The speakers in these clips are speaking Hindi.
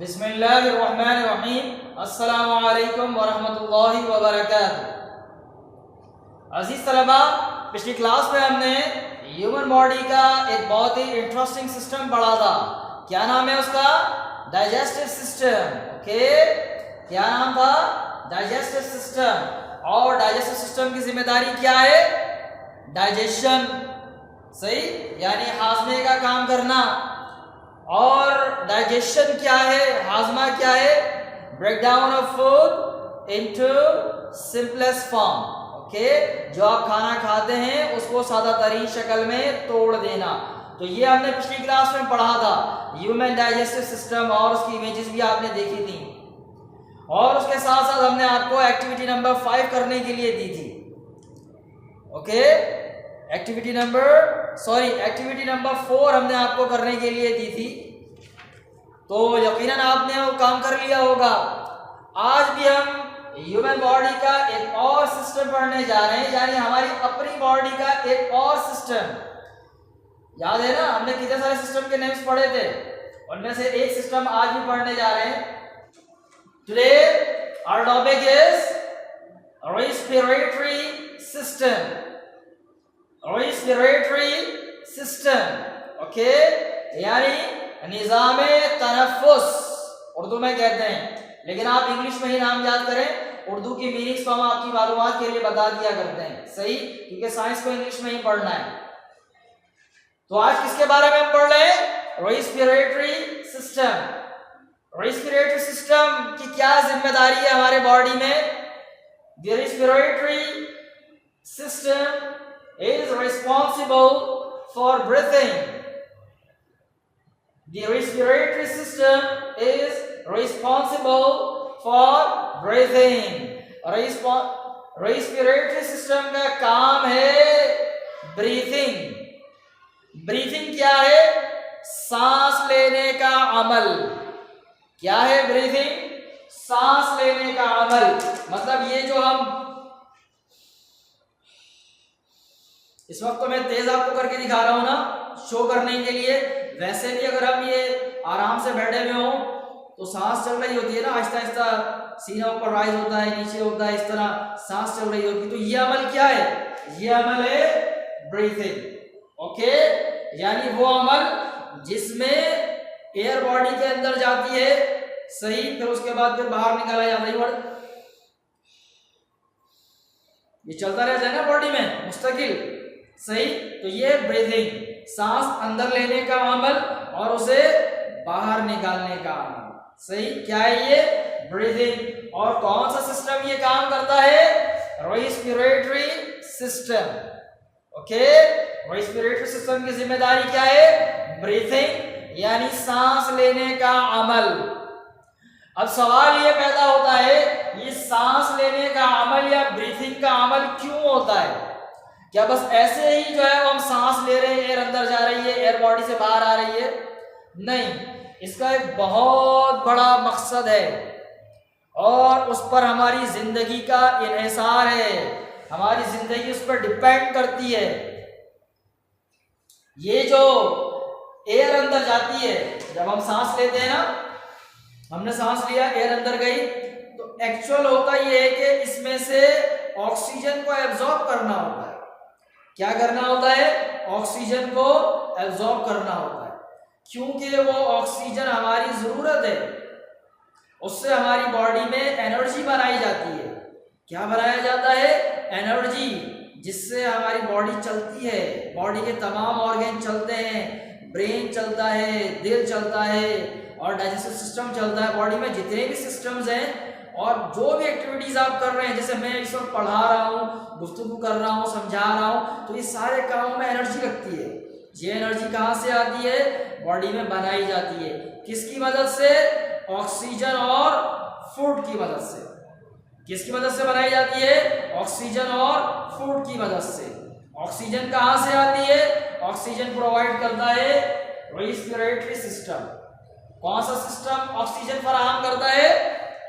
बिस्मिल्लाहिर्रहमानिर्रहीम। अस्सलामु अलैकुम वरहमतुल्लाहि वबरकातुहू। अजीज तलबा, पिछली क्लास में हमने ह्यूमन बॉडी का एक बहुत ही इंटरेस्टिंग सिस्टम पढ़ा था। क्या नाम है उसका? Digestive system. ओके, क्या नाम था? Digestive system. और डाइजेस्टिव सिस्टम की जिम्मेदारी क्या है? डाइजेशन, सही, यानी हाजमे का काम करना। और डाइजेशन क्या है, हाजमा क्या है? Break down of food into simplest form. Okay, जो आप खाना खाते हैं उसको सादा तरीन शक्ल में तोड़ देना। तो ये हमने पिछली क्लास में पढ़ा था, ह्यूमन डाइजेस्टिव सिस्टम, और उसकी इमेजेस भी आपने देखी थी। और उसके साथ साथ हमने आपको एक्टिविटी नंबर 5 करने के लिए दी थी। ओके, एक्टिविटी नंबर 4 हमने आपको करने के लिए दी थी। तो यकीनन आपने वो काम कर लिया होगा। आज भी हम ह्यूमन बॉडी का एक और सिस्टम पढ़ने जा रहे हैं, यानी हमारी अपनी बॉडी का एक और सिस्टम। याद है ना, हमने कितने सारे सिस्टम के नेम्स पढ़े थे, उनमें से एक सिस्टम आज भी पढ़ने जा रहे हैं। Today our topic is respiratory system. Respiratory system, okay, यानी निज़ामे तनफ्फुस उर्दू में कहते हैं, लेकिन आप इंग्लिश में ही नाम याद करें। उर्दू की मीनिंग्स तो हम आपकी मालूमात के लिए बता दिया करते हैं, सही, क्योंकि साइंस को इंग्लिश में ही पढ़ना है। तो आज किसके बारे में हम पढ़ रहे हैं? Respiratory system. रेस्पिरेटरी सिस्टम की क्या जिम्मेदारी है हमारे बॉडी में? The respiratory system is responsible for breathing. The respiratory system is responsible for breathing. Respiratory system का काम है ब्रीथिंग। ब्रीथिंग क्या है? सांस लेने का अमल। क्या है ब्रीथिंग? सांस लेने का अमल। मतलब ये जो हम इस वक्त तो मैं तेज आपको करके दिखा रहा हूं ना, शो करने के लिए। वैसे भी अगर हम ये आराम से बैठे हुए हो तो सांस चल रही होती है ना, आहिस्ता आहिस्ता सीना ऊपर राइज होता है, नीचे होता है, इस तरह सांस चल रही होती है। तो ये अमल क्या है? ये अमल है ब्रीथिंग। ओके, यानी वो अमल जिसमें एयर बॉडी के अंदर जाती है, सही, फिर उसके बाद फिर बाहर निकाला जाता है। ये चलता रहता है ना बॉडी में मुस्तकिल, सही। तो ये ब्रीथिंग, सांस अंदर लेने का अमल और उसे बाहर निकालने का अमल, सही। क्या है ये? ब्रीथिंग। और कौन सा सिस्टम ये काम करता है? Respiratory system. Okay, respiratory system की जिम्मेदारी क्या है? ब्रीथिंग, यानी सांस लेने का अमल। अब सवाल ये पैदा होता है, ये सांस लेने का अमल या ब्रीथिंग का अमल क्यों होता है? क्या बस ऐसे ही जो है हम सांस ले रहे हैं, एयर अंदर जा रही है, एयर बॉडी से बाहर आ रही है? नहीं, इसका एक बहुत बड़ा मकसद है और उस पर हमारी जिंदगी का इन्हिसार है। हमारी जिंदगी उस पर डिपेंड करती है। ये जो एयर अंदर जाती है, जब हम सांस लेते हैं ना, हमने सांस लिया, एयर अंदर गई, तो एक्चुअल होता ये है कि इसमें से ऑक्सीजन को एब्जॉर्ब करना होता है। क्या करना होता है? ऑक्सीजन को एब्जॉर्ब करना होता है, क्योंकि वो ऑक्सीजन हमारी जरूरत है। उससे हमारी बॉडी में एनर्जी बनाई जाती है। क्या बनाया जाता है? एनर्जी, जिससे हमारी बॉडी चलती है। बॉडी के तमाम ऑर्गन चलते हैं, ब्रेन चलता है, दिल चलता है और डाइजेस्टिव सिस्टम चलता है। बॉडी में जितने भी सिस्टम्स हैं और जो भी एक्टिविटीज आप कर रहे हैं, जैसे मैं इस वक्त पढ़ा रहा हूँ, गुफ्तगू कर रहा हूँ, समझा रहा हूँ, तो ये सारे कामों में एनर्जी लगती है। ये एनर्जी कहाँ से आती है? बॉडी में बनाई जाती है। किसकी मदद से? ऑक्सीजन और फूड की मदद से। किसकी मदद से बनाई जाती है? ऑक्सीजन और फूड की मदद से। ऑक्सीजन कहाँ से आती है? ऑक्सीजन प्रोवाइड करता है रेस्पिरेटरी सिस्टम। कौन सा सिस्टम ऑक्सीजन फराहम करता है?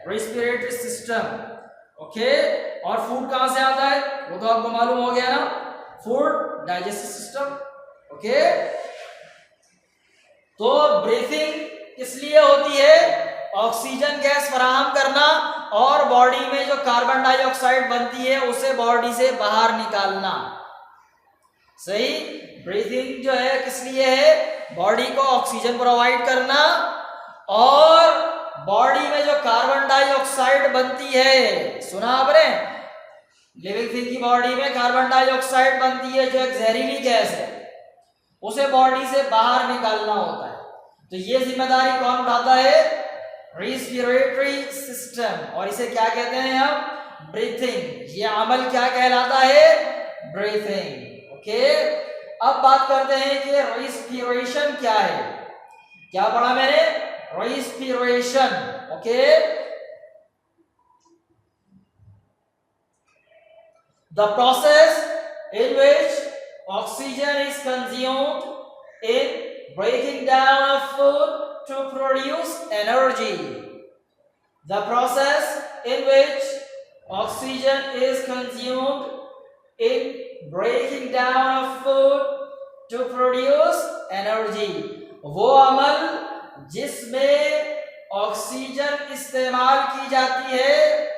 Respiratory system. ओके, और फूड कहां से आता है? वो तो आपको मालूम हो गया ना, फूड डाइजेस्टिव सिस्टम। ओके, तो ब्रीथिंग इसलिए होती है ऑक्सीजन गैस फराहम करना और बॉडी में जो कार्बन डाइऑक्साइड बनती है उसे बॉडी से बाहर निकालना। सही। ब्रीथिंग जो है किस लिए है? बॉडी को ऑक्सीजन प्रोवाइड करना और बॉडी में जो कार्बन डाइऑक्साइड बनती है, सुना आपने? लिविंग थिंग की बॉडी में कार्बन डाइऑक्साइड बनती है जो एक जहरीली गैस है, उसे बॉडी से बाहर निकालना होता है। तो ये जिम्मेदारी कौन उठाता है? Respiratory system. और इसे क्या कहते हैं हम? ब्रीथिंग। ये अमल क्या कहलाता है? ब्रीथिंग। ओके, अब बात करते हैं कि रेस्पिरेशन क्या है। क्या पढ़ा मैंने? Respiration. Okay, the process in which oxygen is consumed in breaking down of food to produce energy. The process in which oxygen is consumed in breaking down of food to produce energy. वो अमल जिसमें ऑक्सीजन इस्तेमाल की जाती है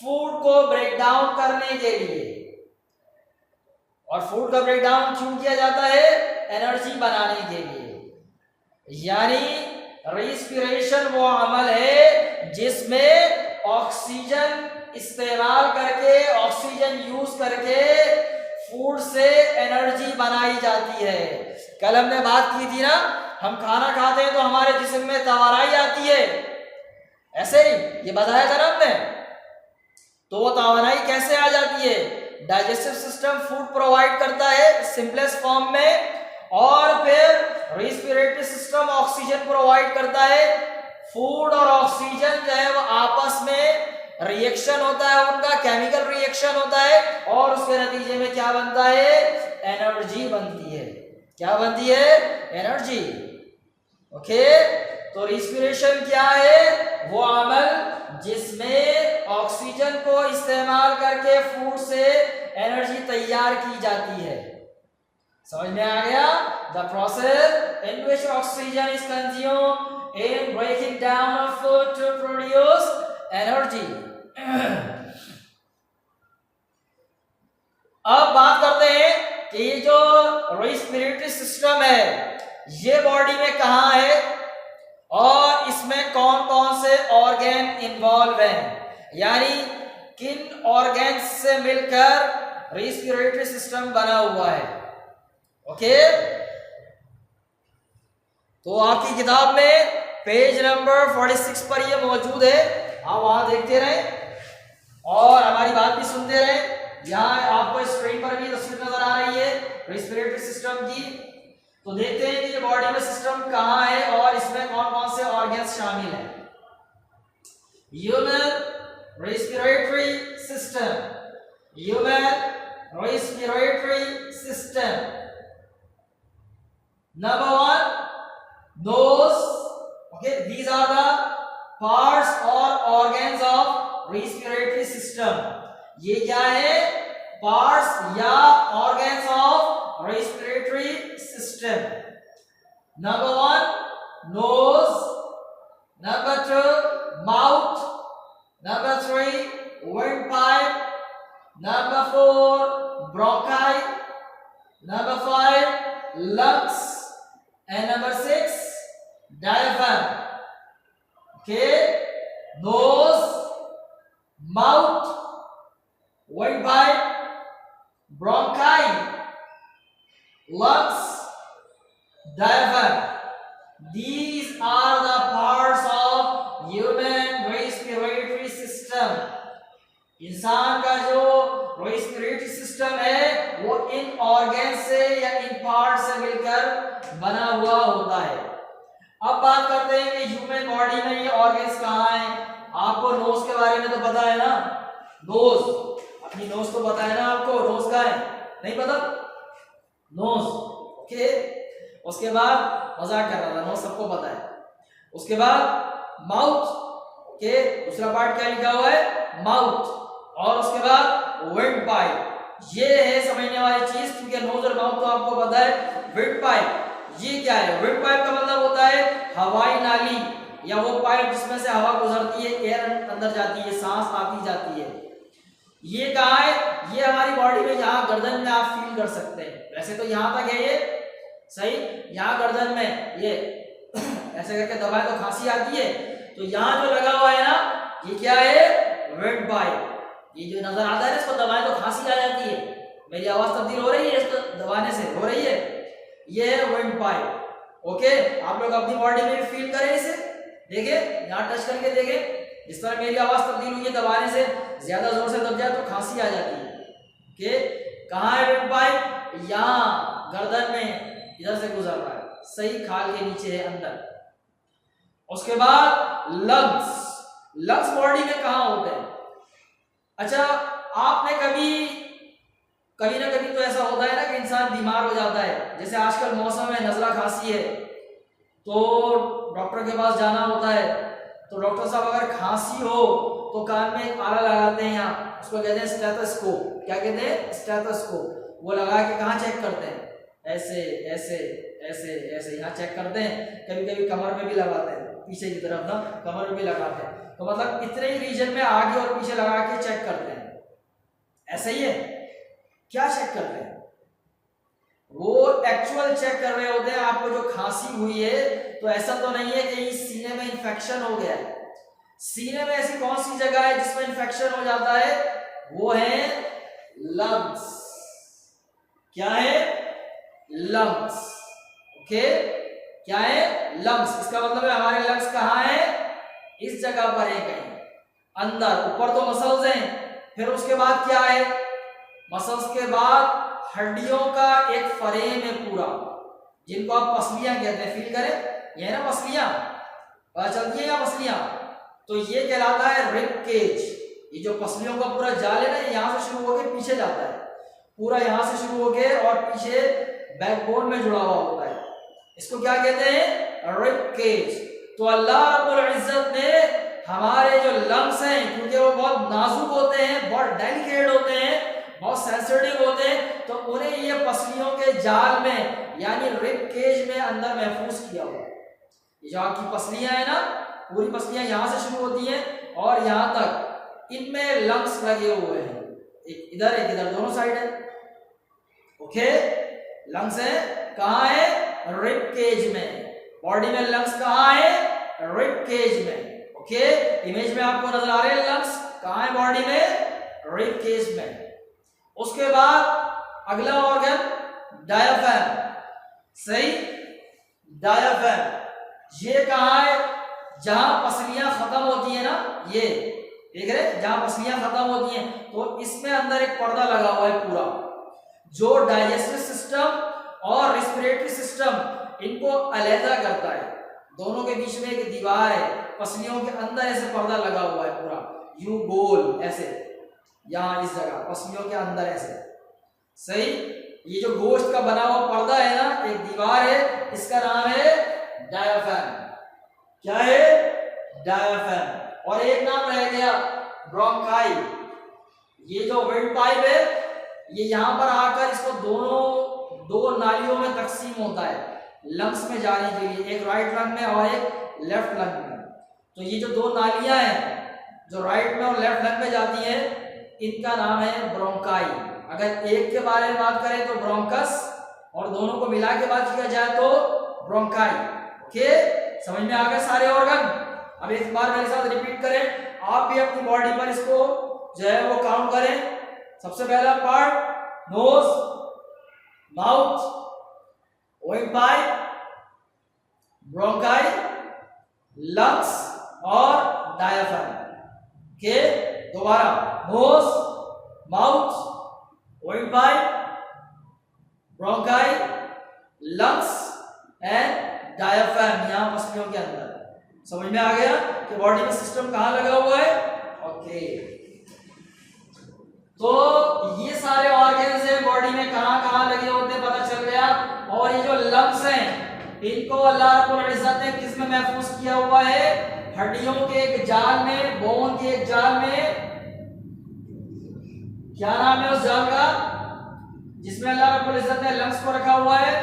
फूड को ब्रेक डाउन करने के लिए। और फूड का ब्रेक डाउन क्यों किया जाता है? एनर्जी बनाने के लिए। यानी रेस्पिरेशन वो अमल है जिसमें ऑक्सीजन इस्तेमाल करके, ऑक्सीजन यूज करके फूड से एनर्जी बनाई जाती है। कल हमने बात की थी ना, हम खाना खाते हैं तो हमारे जिस्म में तवानाई आती है, ऐसे ही ये बताया था ना हमने। तो वो तवानाई कैसे आ जाती है? डाइजेस्टिव सिस्टम फूड प्रोवाइड करता है सिंपलेस्ट फॉर्म में, और फिर रेस्पिरेटरी सिस्टम ऑक्सीजन प्रोवाइड करता है। फूड और ऑक्सीजन जो है वो आपस में रिएक्शन होता है, उनका केमिकल रिएक्शन होता है, और उसके नतीजे में क्या बनता है? एनर्जी बनती है। क्या बनती है? एनर्जी। ओके, तो रेस्पिरेशन क्या है? वो अमल जिसमें ऑक्सीजन को इस्तेमाल करके फूड से एनर्जी तैयार की जाती है। समझ में आ गया? The process in which oxygen is consumed in breaking down of food to produce energy. अब बात करते हैं कि ये जो रेस्पिरेटरी सिस्टम है ये बॉडी में कहाँ है और इसमें कौन कौन से ऑर्गन इन्वॉल्व हैं, यानी किन ऑर्गन्स से मिलकर रेस्पिरेटरी सिस्टम बना हुआ है। ओके, तो आपकी किताब में पेज नंबर 46 पर ये मौजूद है, आप वहां देखते रहें और हमारी बात भी सुनते रहें। यहाँ आपको स्क्रीन पर भी तस्वीर नजर आ रही है रेस्पिरेटरी सिस्टम की। तो देखते हैं कि ये बॉडी में सिस्टम कहाँ है और इसमें कौन कौन से ऑर्गन्स शामिल हैं। Human respiratory system, human respiratory system. Number 1, nose. Okay, these are the parts or organs of respiratory system. ये क्या है? पार्ट्स या organs of respiratory system. Number 1, nose. Number 2, mouth. Number 3, wind pipe. Number 4, bronchi. Number 5, lungs. And number 6, diaphragm. Okay, nose, mouth, windpipe, bronchi, lungs, diaphragm. These are the parts of human respiratory system. इंसान का जो रेस्पिरेटरी सिस्टम है वो इन ऑर्गन से या इन पार्ट से मिलकर बना हुआ होता है। अब बात करते हैं कि ह्यूमन बॉडी में ये ऑर्गन्स कहाँ हैं। आपको नोज के बारे में तो पता है ना, नोज, अपनी नोज तो पता है ना आपको, नोज कहाँ है? नहीं पता? नोज। ओके, उसके बाद मजाक कर रहा था, नोज सबको पता है। उसके बाद माउथ। ओके, दूसरा पार्ट क्या लिखा हुआ है? माउथ। और उसके बाद विंड पाइप। ये है समझने वाली चीज, क्योंकि नोज और माउथ तो आपको पता है। विंड पाइप ये क्या है? विंड पाइप का मतलब होता है हवाई नाली, या वो पाइप जिसमें से हवा गुजरती है, एयर अंदर जाती है, सांस आती जाती है, ये कहाँ है? ये हमारी बॉडी में यहाँ गर्दन में आप फील कर सकते हैं। वैसे तो यहाँ तक है ये सही, यहाँ गर्दन में ये ऐसे करके दबाए तो खांसी आती है, तो यहाँ जो लगा हुआ है ना, ये क्या है? Wind pipe. ये जो नजर आता है इसको दबाए तो खांसी आ जाती है, मेरी आवाज तब्दील हो रही है इसको दबाने से, हो रही है, ये है विंड पाइप। ओके, आप लोग अपनी बॉडी में फील करें इसे, देखें, यहाँ टच करके देखें, इस तरह मेरी आवाज तब्दील हुई है, दबाने से ज्यादा जोर से दब जाए तो खांसी आ जाती है। ओके, कहाँ है विंड पाइप? यहाँ गर्दन में इधर से गुजर रहा है, सही खाल के नीचे है अंदर। उसके बाद लंग्स। लंग्स बॉडी में कहाँ होते हैं? अच्छा, आपने कभी ना कभी तो ऐसा होता है ना कि इंसान बीमार हो जाता है, जैसे आजकल मौसम में नजला खांसी है तो डॉक्टर के पास जाना होता है, तो डॉक्टर साहब अगर खांसी हो तो कान में एक आला लगाते हैं, यहाँ उसको कहते हैं स्टेथोस्कोप। क्या कहते हैं? स्टेथोस्कोप। वो लगा के कहाँ चेक करते हैं? ऐसे ऐसे ऐसे ऐसे यहाँ चेक करते हैं, कभी कभी कमर में भी लगाते हैं, पीछे की तरफ ना कमर में भी लगाते हैं, तो मतलब इतने ही रीजन में आगे और पीछे लगा के चेक करते हैं। ऐसे ही है क्या? चेक करते हैं, वो एक्चुअल चेक कर रहे होते हैं आपको जो खांसी हुई है, तो ऐसा तो नहीं है कि सीने में इंफेक्शन हो गया है। सीने में ऐसी कौन सी जगह है जिसमें इंफेक्शन हो जाता है? वो है लंग्स। क्या है? लंग्स। ओके, क्या है? लंग्स। इसका मतलब है हमारे लंग्स कहाँ है? इस जगह पर है कहीं अंदर। ऊपर तो मसल्स हैं, फिर उसके बाद क्या है? मसल्स के बाद हड्डियों का एक फ्रेम है पूरा, जिनको आप पसलियां कहते हैं। फील करें, ये है ना पसलियां, पता चलती है या पसलियां, तो ये कहलाता है रिब केज। ये जो पसलियों का पूरा जाल है ना, यहाँ से शुरू होकर पीछे जाता है, पूरा यहाँ से शुरू होकर और पीछे बैकबोन में जुड़ा हुआ होता है। इसको क्या कहते हैं? Rib cage. तो अल्लाह रब्बुल इज्जत ने हमारे जो लंग्स हैं, क्योंकि वो बहुत नाजुक होते हैं, बहुत डेलिकेट होते हैं, बहुत सेंसिटिव होते हैं, तो उन्हें ये पसलियों के जाल में यानी रिब केज में अंदर महफूज किया हुआ। ये जो आपकी पसलियां है ना, पूरी पसलियां यहाँ से शुरू होती हैं और यहाँ तक, इनमें लंग्स लगे हुए हैं, एक इधर एक इधर, दोनों साइड है। ओके, लंग्स है कहाँ है? रिब केज में। बॉडी में लंग्स कहाँ है? रिब केज में। ओके, इमेज में आपको नजर आ रहे हैं लंग्स कहाँ है बॉडी में? रिब केज में। उसके बाद अगला ऑर्गन डायाफ्राम। सही, डायाफ्राम ये कहाँ है? जहां पसलियां खत्म होती है ना, ये देख रहे, जहां पसलियां खत्म होती हैं, तो इसमें अंदर एक पर्दा लगा हुआ है पूरा, जो डाइजेस्टिव सिस्टम और रेस्पिरेटरी सिस्टम इनको अलहदा करता है। दोनों के बीच में एक दीवार है, पसलियों के अंदर ऐसे पर्दा लगा हुआ है पूरा, यूं गोल ऐसे, यहाँ इस जगह पसलियों के अंदर ऐसे। सही, ये जो गोश्त का बना हुआ पर्दा है ना, एक दीवार है, इसका नाम है डायाफ्राम। क्या है? डायाफ्राम। और एक नाम रह गया ब्रोंकाई। ये जो विंड पाइप है, ये यहाँ पर आकर इसको दो नालियों में तकसीम होता है लंग्स में जाने के लिए, एक राइट लंग में और एक लेफ्ट लंग में। तो ये जो दो नालियां हैं जो राइट में और लेफ्ट लंग में जाती हैं, इनका नाम है ब्रोंकाई। अगर एक के बारे में बात करें तो ब्रोंकस, और दोनों को मिला के बात किया जाए तो ब्रोंकाई। ओके, समझ में आ गए सारे ऑर्गन? अब एक बार मेरे साथ रिपीट करें, आप भी अपनी बॉडी पर इसको जो है वो काउंट करें। सबसे पहला part nose, mouth, wind pipe, bronchi, lungs और डायाफ्राम। ओके, दोबारा nose, mouth, wind pipe, bronchi, lungs and diaphragm, यहाँ पसलियों के अंदर। समझ में आ गया कि बॉडी में सिस्टम कहाँ लगा हुआ है? ओके, तो ये सारे ऑर्गन्स हैं बॉडी में कहाँ कहाँ लगे होते हैं पता चल गया। और ये जो लंग्स हैं, इनको अल्लाह रब्बुल इज्जत ने किस में महफूज किया हुआ है? हड्डियों के एक जाल में, बोन के एक जाल में। क्या नाम है उस जाल का जिसमें अल्लाह रब्बुल इज्जत ने लंग्स को रखा हुआ है?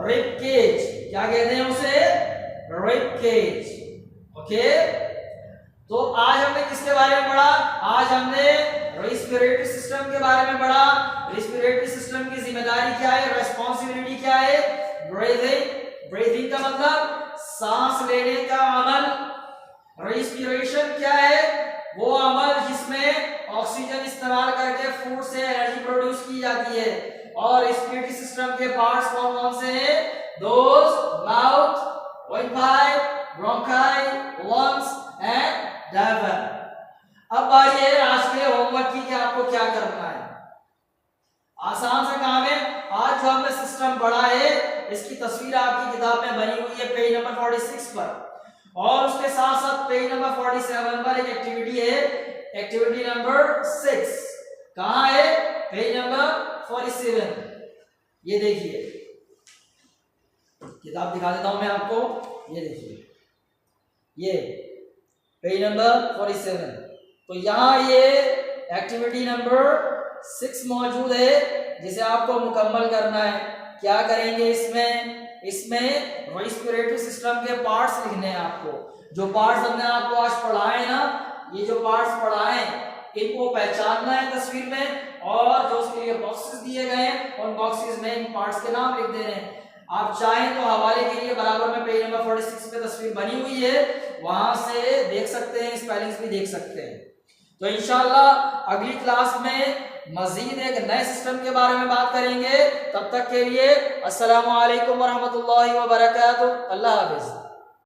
Rib cage. क्या कहते हैं उसे? Rib cage. ओके, तो आज हमने किसके बारे में पढ़ा? आज हमने रेस्पिरेटरी सिस्टम के बारे में पढ़ा। रेस्पिरेटरी सिस्टम की जिम्मेदारी क्या है, रेस्पॉन्सिबिलिटी क्या है? ब्रीथिंग। ब्रीथिंग का मतलब सांस लेने का अमल। रेस्पिरेशन क्या है? वो अमल जिसमें ऑक्सीजन इस्तेमाल करके फूड से एनर्जी प्रोड्यूस की जाती है। और रेस्पिरेटरी सिस्टम के पार्ट्स कौन कौन से हैं? दोस mouth, windpipe, bronchi, lungs and diaphragm. अब बारी है आज के होमवर्क की कि आपको क्या करना है। आसान सा काम है। आज जो हमने सिस्टम पढ़ा है इसकी तस्वीर आपकी किताब में बनी हुई है पेज नंबर 46 पर, और उसके साथ साथ पेज नंबर 47 पर एक एक्टिविटी है, एक्टिविटी नंबर 6। कहां है? Page number 47। ये देखिए, किताब दिखा देता हूं मैं आपको। ये देखिए, ये पेज नंबर 47। तो यहाँ ये एक्टिविटी नंबर 6 मौजूद है जिसे आपको मुकम्मल करना है। क्या करेंगे इसमें? इसमें रेस्पिरेटरी सिस्टम के पार्ट्स लिखने हैं आपको। जो पार्ट्स हमने आपको आज पढ़ाए ना, ये जो पार्ट्स पढ़ाए इनको पहचानना है तस्वीर में, और जो उसके लिए बॉक्सेस दिए गए हैं उन बॉक्सेस में इन पार्ट्स के नाम लिख देने हैं। आप चाहें तो हवाले के लिए बराबर में पेज नंबर 46 पे तस्वीर बनी हुई है, वहां से देख सकते हैं, स्पेलिंग्स भी देख सकते हैं। तो इंशाल्लाह अगली क्लास में मजीद एक नए सिस्टम के बारे में बात करेंगे। तब तक के लिए अस्सलामु अलैकुम वरहमतुल्लाहि वबरकातुहू। अल्लाह हाफिज।